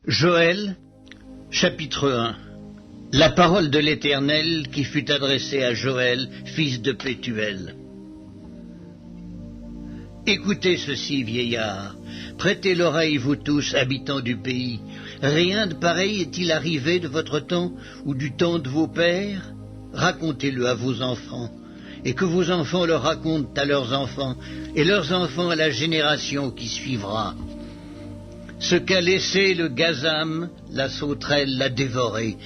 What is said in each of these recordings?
Joël, chapitre 1. La parole de l'Éternel qui fut adressée à Joël, fils de Pétuel. Écoutez ceci, vieillards, prêtez l'oreille, vous tous, habitants du pays. Rien de pareil est-il arrivé de votre temps ou du temps de vos pères? Racontez-le à vos enfants, et que vos enfants le racontent à leurs enfants, et leurs enfants à la génération qui suivra. Ce qu'a laissé le gazam, la sauterelle l'a dévoré.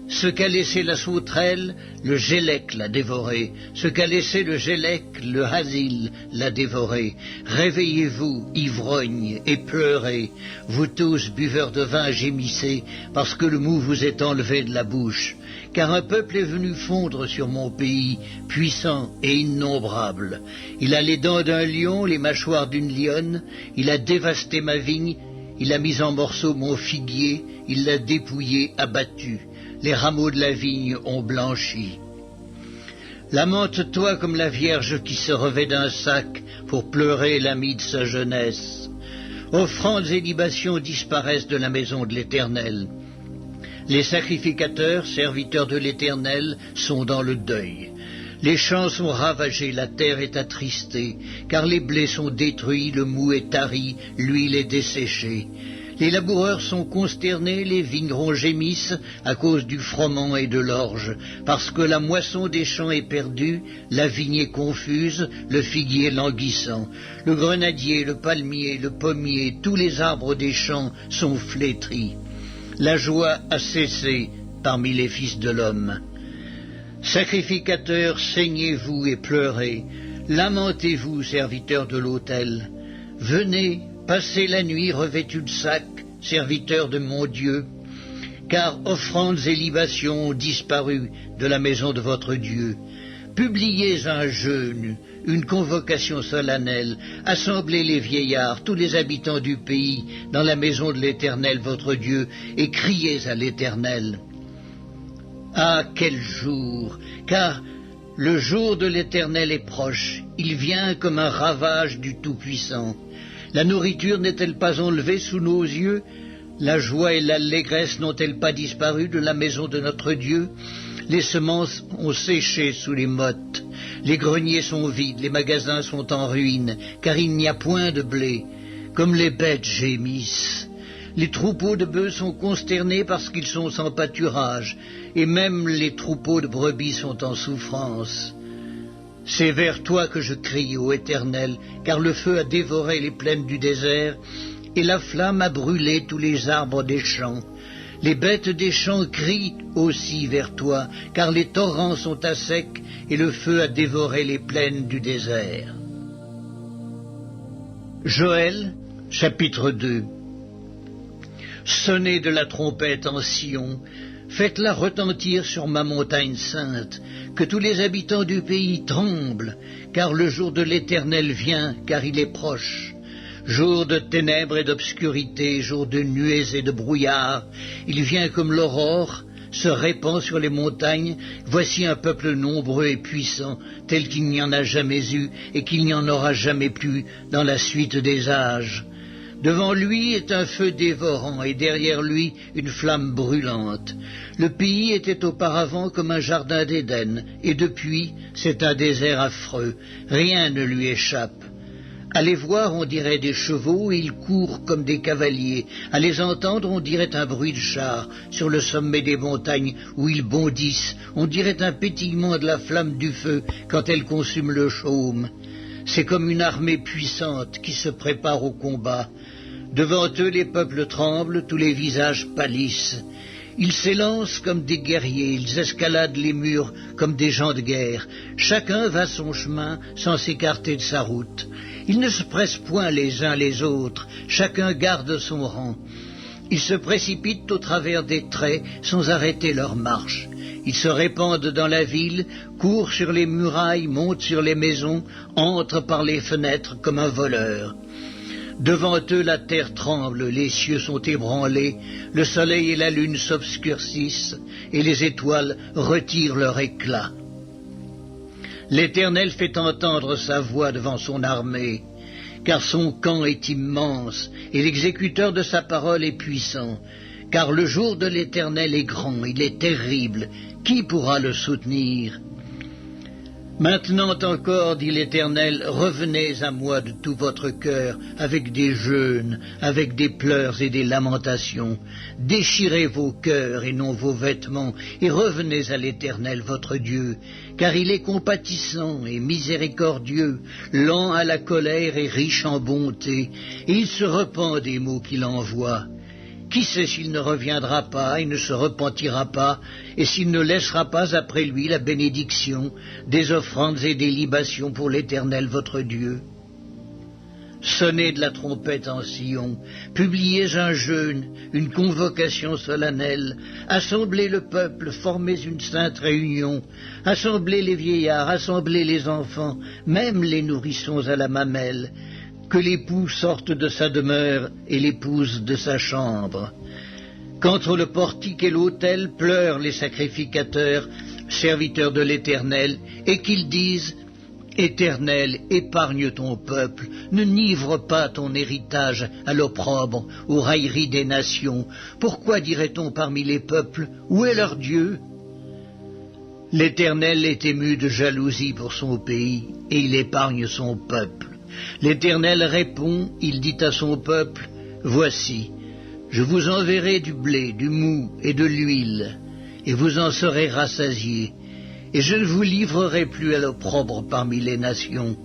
Ce qu'a laissé la sauterelle, le gélec l'a dévoré. Ce qu'a laissé le gélec, le hasil l'a dévoré. Réveillez-vous, ivrognes, et pleurez, vous tous, buveurs de vin, gémissez, parce que le mou vous est enlevé de la bouche. Car un peuple est venu fondre sur mon pays, puissant et innombrable. Il a les dents d'un lion, les mâchoires d'une lionne, il a dévasté ma vigne, il a mis en morceaux mon figuier, il l'a dépouillé, abattu. Les rameaux de la vigne ont blanchi. Lamente-toi comme la vierge qui se revêt d'un sac pour pleurer l'ami de sa jeunesse. Offrandes et libations disparaissent de la maison de l'Éternel. Les sacrificateurs, serviteurs de l'Éternel, sont dans le deuil. Les champs sont ravagés, la terre est attristée, car les blés sont détruits, le mou est tari, l'huile est desséchée. Les laboureurs sont consternés, les vignerons gémissent à cause du froment et de l'orge, parce que la moisson des champs est perdue, la vigne est confuse, le figuier languissant. Le grenadier, le palmier, le pommier, tous les arbres des champs sont flétris. La joie a cessé parmi les fils de l'homme. Sacrificateurs, saignez-vous et pleurez. Lamentez-vous, serviteurs de l'autel. Venez, passez la nuit revêtus de sac, serviteurs de mon Dieu, car offrandes et libations ont disparu de la maison de votre Dieu. Publiez un jeûne, une convocation solennelle, assemblez les vieillards, tous les habitants du pays, dans la maison de l'Éternel votre Dieu, et criez à l'Éternel. Ah, quel jour! Car le jour de l'Éternel est proche, il vient comme un ravage du Tout-Puissant. La nourriture n'est-elle pas enlevée sous nos yeux? La joie et l'allégresse n'ont-elles pas disparu de la maison de notre Dieu? Les semences ont séché sous les mottes, les greniers sont vides, les magasins sont en ruine, car il n'y a point de blé, comme les bêtes gémissent. Les troupeaux de bœufs sont consternés parce qu'ils sont sans pâturage, et même les troupeaux de brebis sont en souffrance. C'est vers toi que je crie, ô Éternel, car le feu a dévoré les plaines du désert, et la flamme a brûlé tous les arbres des champs. Les bêtes des champs crient aussi vers toi, car les torrents sont à sec, et le feu a dévoré les plaines du désert. Joël, chapitre 2. Sonnez de la trompette en Sion, faites-la retentir sur ma montagne sainte, que tous les habitants du pays tremblent, car le jour de l'Éternel vient, car il est proche. Jour de ténèbres et d'obscurité, jour de nuées et de brouillard, il vient comme l'aurore, se répand sur les montagnes. Voici un peuple nombreux et puissant, tel qu'il n'y en a jamais eu et qu'il n'y en aura jamais plus dans la suite des âges. Devant lui est un feu dévorant et derrière lui une flamme brûlante. Le pays était auparavant comme un jardin d'Éden et depuis c'est un désert affreux. Rien ne lui échappe. À les voir on dirait des chevaux et ils courent comme des cavaliers. À les entendre on dirait un bruit de char sur le sommet des montagnes où ils bondissent. On dirait un pétillement de la flamme du feu quand elle consume le chaume. C'est comme une armée puissante qui se prépare au combat. Devant eux les peuples tremblent, tous les visages pâlissent. Ils s'élancent comme des guerriers, ils escaladent les murs comme des gens de guerre. Chacun va son chemin sans s'écarter de sa route. Ils ne se pressent point les uns les autres, chacun garde son rang. Ils se précipitent au travers des traits sans arrêter leur marche. Ils se répandent dans la ville, courent sur les murailles, montent sur les maisons, entrent par les fenêtres comme un voleur. Devant eux la terre tremble, les cieux sont ébranlés, le soleil et la lune s'obscurcissent, et les étoiles retirent leur éclat. L'Éternel fait entendre sa voix devant son armée. car son camp est immense, et l'exécuteur de sa parole est puissant. Car le jour de l'Éternel est grand, il est terrible. Qui pourra le soutenir? Maintenant encore, dit l'Éternel, revenez à moi de tout votre cœur, avec des jeûnes, avec des pleurs et des lamentations. Déchirez vos cœurs et non vos vêtements, et revenez à l'Éternel votre Dieu, car il est compatissant et miséricordieux, lent à la colère et riche en bonté, et il se repent des maux qu'il envoie. Qui sait s'il ne reviendra pas et ne se repentira pas, et s'il ne laissera pas après lui la bénédiction, des offrandes et des libations pour l'Éternel votre Dieu? Sonnez de la trompette en Sion, publiez un jeûne, une convocation solennelle, assemblez le peuple, formez une sainte réunion, assemblez les vieillards, assemblez les enfants, même les nourrissons à la mamelle, que l'époux sorte de sa demeure et l'épouse de sa chambre. Qu'entre le portique et l'autel pleurent les sacrificateurs, serviteurs de l'Éternel, et qu'ils disent « Éternel, épargne ton peuple, ne nivre pas ton héritage à l'opprobre, aux railleries des nations. Pourquoi dirait-on parmi les peuples, où est leur Dieu ?» L'Éternel est ému de jalousie pour son pays, et il épargne son peuple. L'Éternel répond, il dit à son peuple, « Voici, je vous enverrai du blé, du mou et de l'huile, et vous en serez rassasiés, et je ne vous livrerai plus à l'opprobre parmi les nations.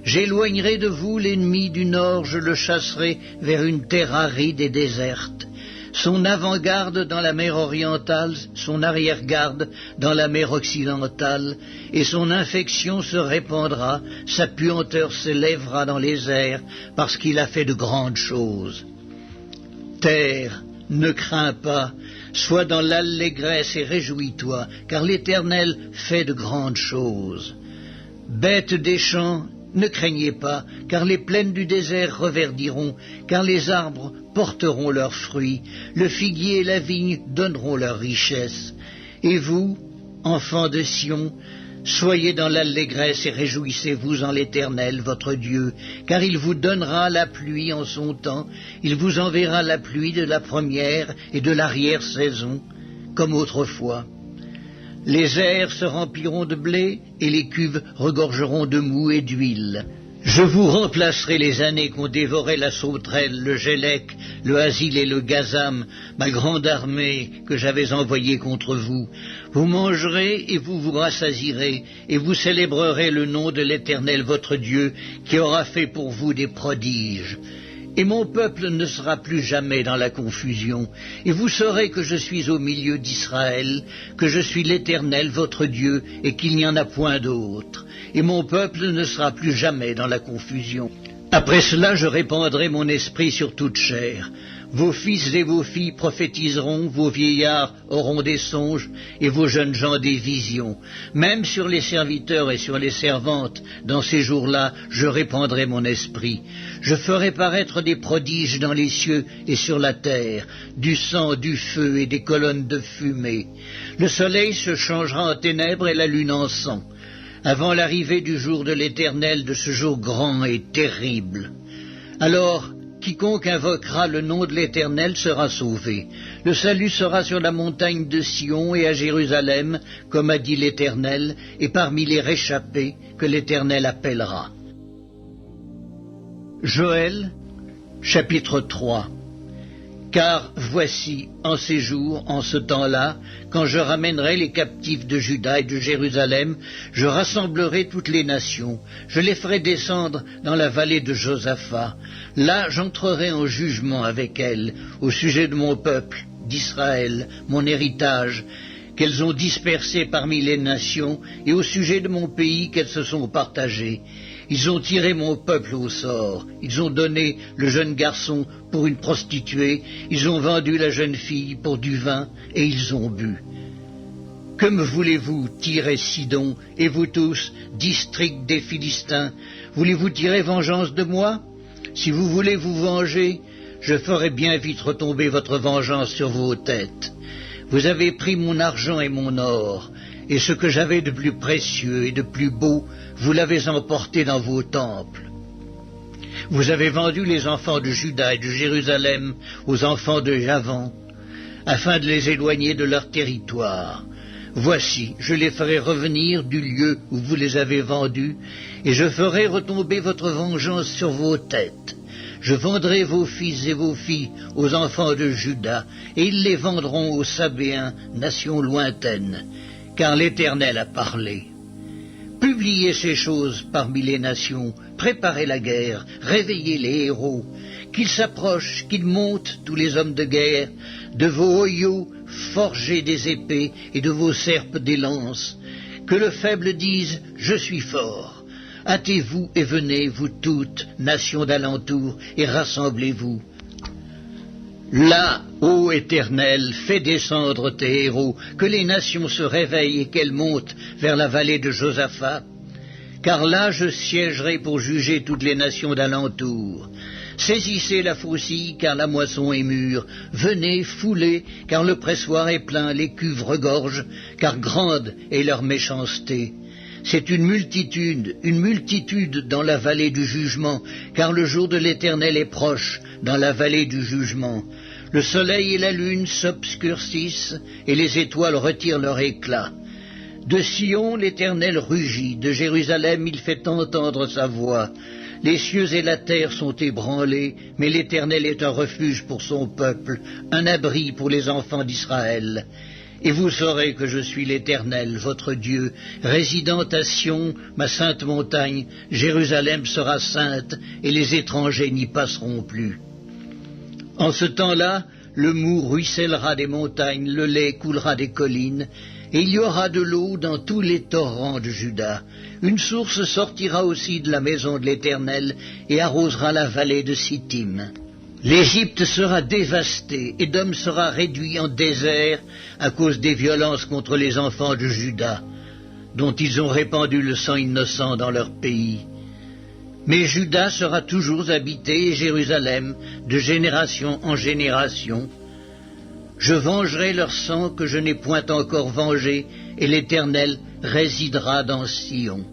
J'éloignerai de vous l'ennemi du nord, je le chasserai vers une terre aride et déserte. Son avant-garde dans la mer orientale, son arrière-garde dans la mer occidentale, et son infection se répandra, sa puanteur s'élèvera dans les airs, parce qu'il a fait de grandes choses. Terre, ne crains pas, sois dans l'allégresse et réjouis-toi, car l'Éternel fait de grandes choses. Bêtes des champs, ne craignez pas, car les plaines du désert reverdiront, car les arbres porteront leurs fruits, le figuier et la vigne donneront leur richesse. Et vous, enfants de Sion, soyez dans l'allégresse et réjouissez-vous en l'Éternel, votre Dieu, car il vous donnera la pluie en son temps, il vous enverra la pluie de la première et de l'arrière-saison, comme autrefois. Les airs se rempliront de blé, et les cuves regorgeront de mou et d'huile. Je vous remplacerai les années qu'ont dévoré la sauterelle, le gélec, le hasil et le gazam, ma grande armée que j'avais envoyée contre vous. Vous mangerez et vous vous rassasierez, et vous célébrerez le nom de l'Éternel votre Dieu, qui aura fait pour vous des prodiges. Et mon peuple ne sera plus jamais dans la confusion, et vous saurez que je suis au milieu d'Israël, que je suis l'Éternel votre Dieu, et qu'il n'y en a point d'autre. Et mon peuple ne sera plus jamais dans la confusion. Après cela, je répandrai mon esprit sur toute chair. Vos fils et vos filles prophétiseront, vos vieillards auront des songes, et vos jeunes gens des visions. Même sur les serviteurs et sur les servantes, dans ces jours-là, je répandrai mon esprit. Je ferai paraître des prodiges dans les cieux et sur la terre, du sang, du feu et des colonnes de fumée. Le soleil se changera en ténèbres et la lune en sang, avant l'arrivée du jour de l'Éternel, de ce jour grand et terrible. Alors, quiconque invoquera le nom de l'Éternel sera sauvé. Le salut sera sur la montagne de Sion et à Jérusalem, comme a dit l'Éternel, et parmi les réchappés que l'Éternel appellera. Joël, chapitre 3. Car voici, en ces jours, en ce temps-là, quand je ramènerai les captifs de Juda et de Jérusalem, je rassemblerai toutes les nations, je les ferai descendre dans la vallée de Josaphat. Là, j'entrerai en jugement avec elles, au sujet de mon peuple, d'Israël, mon héritage, qu'elles ont dispersé parmi les nations, et au sujet de mon pays qu'elles se sont partagées. Ils ont tiré mon peuple au sort, ils ont donné le jeune garçon pour une prostituée, ils ont vendu la jeune fille pour du vin, et ils ont bu. Que me voulez-vous, Tyr et Sidon, et vous tous, district des Philistins, voulez-vous tirer vengeance de moi? Si vous voulez vous venger, je ferai bien vite retomber votre vengeance sur vos têtes. Vous avez pris mon argent et mon or, et ce que j'avais de plus précieux et de plus beau, vous l'avez emporté dans vos temples. Vous avez vendu les enfants de Juda et de Jérusalem aux enfants de Javan, afin de les éloigner de leur territoire. Voici, je les ferai revenir du lieu où vous les avez vendus, et je ferai retomber votre vengeance sur vos têtes. Je vendrai vos fils et vos filles aux enfants de Juda, et ils les vendront aux Sabéens, nation lointaine, car l'Éternel a parlé. Publiez ces choses parmi les nations, préparez la guerre, réveillez les héros, qu'ils s'approchent, qu'ils montent, tous les hommes de guerre, de vos oyaux, forgez des épées, et de vos serpes des lances. Que le faible dise, je suis fort. Hâtez-vous et venez, vous toutes, nations d'alentour, et rassemblez-vous. Là, ô Éternel, fais descendre tes héros, que les nations se réveillent et qu'elles montent vers la vallée de Josaphat. Car là je siégerai pour juger toutes les nations d'alentour. Saisissez la faucille, car la moisson est mûre. Venez, foulez, car le pressoir est plein, les cuves regorgent, car grande est leur méchanceté. C'est une multitude dans la vallée du jugement, car le jour de l'Éternel est proche, dans la vallée du jugement. Le soleil et la lune s'obscurcissent, et les étoiles retirent leur éclat. De Sion, l'Éternel rugit, de Jérusalem, il fait entendre sa voix. Les cieux et la terre sont ébranlés, mais l'Éternel est un refuge pour son peuple, un abri pour les enfants d'Israël. Et vous saurez que je suis l'Éternel, votre Dieu, résidant à Sion, ma sainte montagne. Jérusalem sera sainte, et les étrangers n'y passeront plus. En ce temps-là, le mou ruissellera des montagnes, le lait coulera des collines, et il y aura de l'eau dans tous les torrents de Juda. Une source sortira aussi de la maison de l'Éternel, et arrosera la vallée de Sittim. L'Égypte sera dévastée, Édom sera réduit en désert à cause des violences contre les enfants de Juda, dont ils ont répandu le sang innocent dans leur pays. Mais Juda sera toujours habité, et Jérusalem, de génération en génération. Je vengerai leur sang que je n'ai point encore vengé, et l'Éternel résidera dans Sion.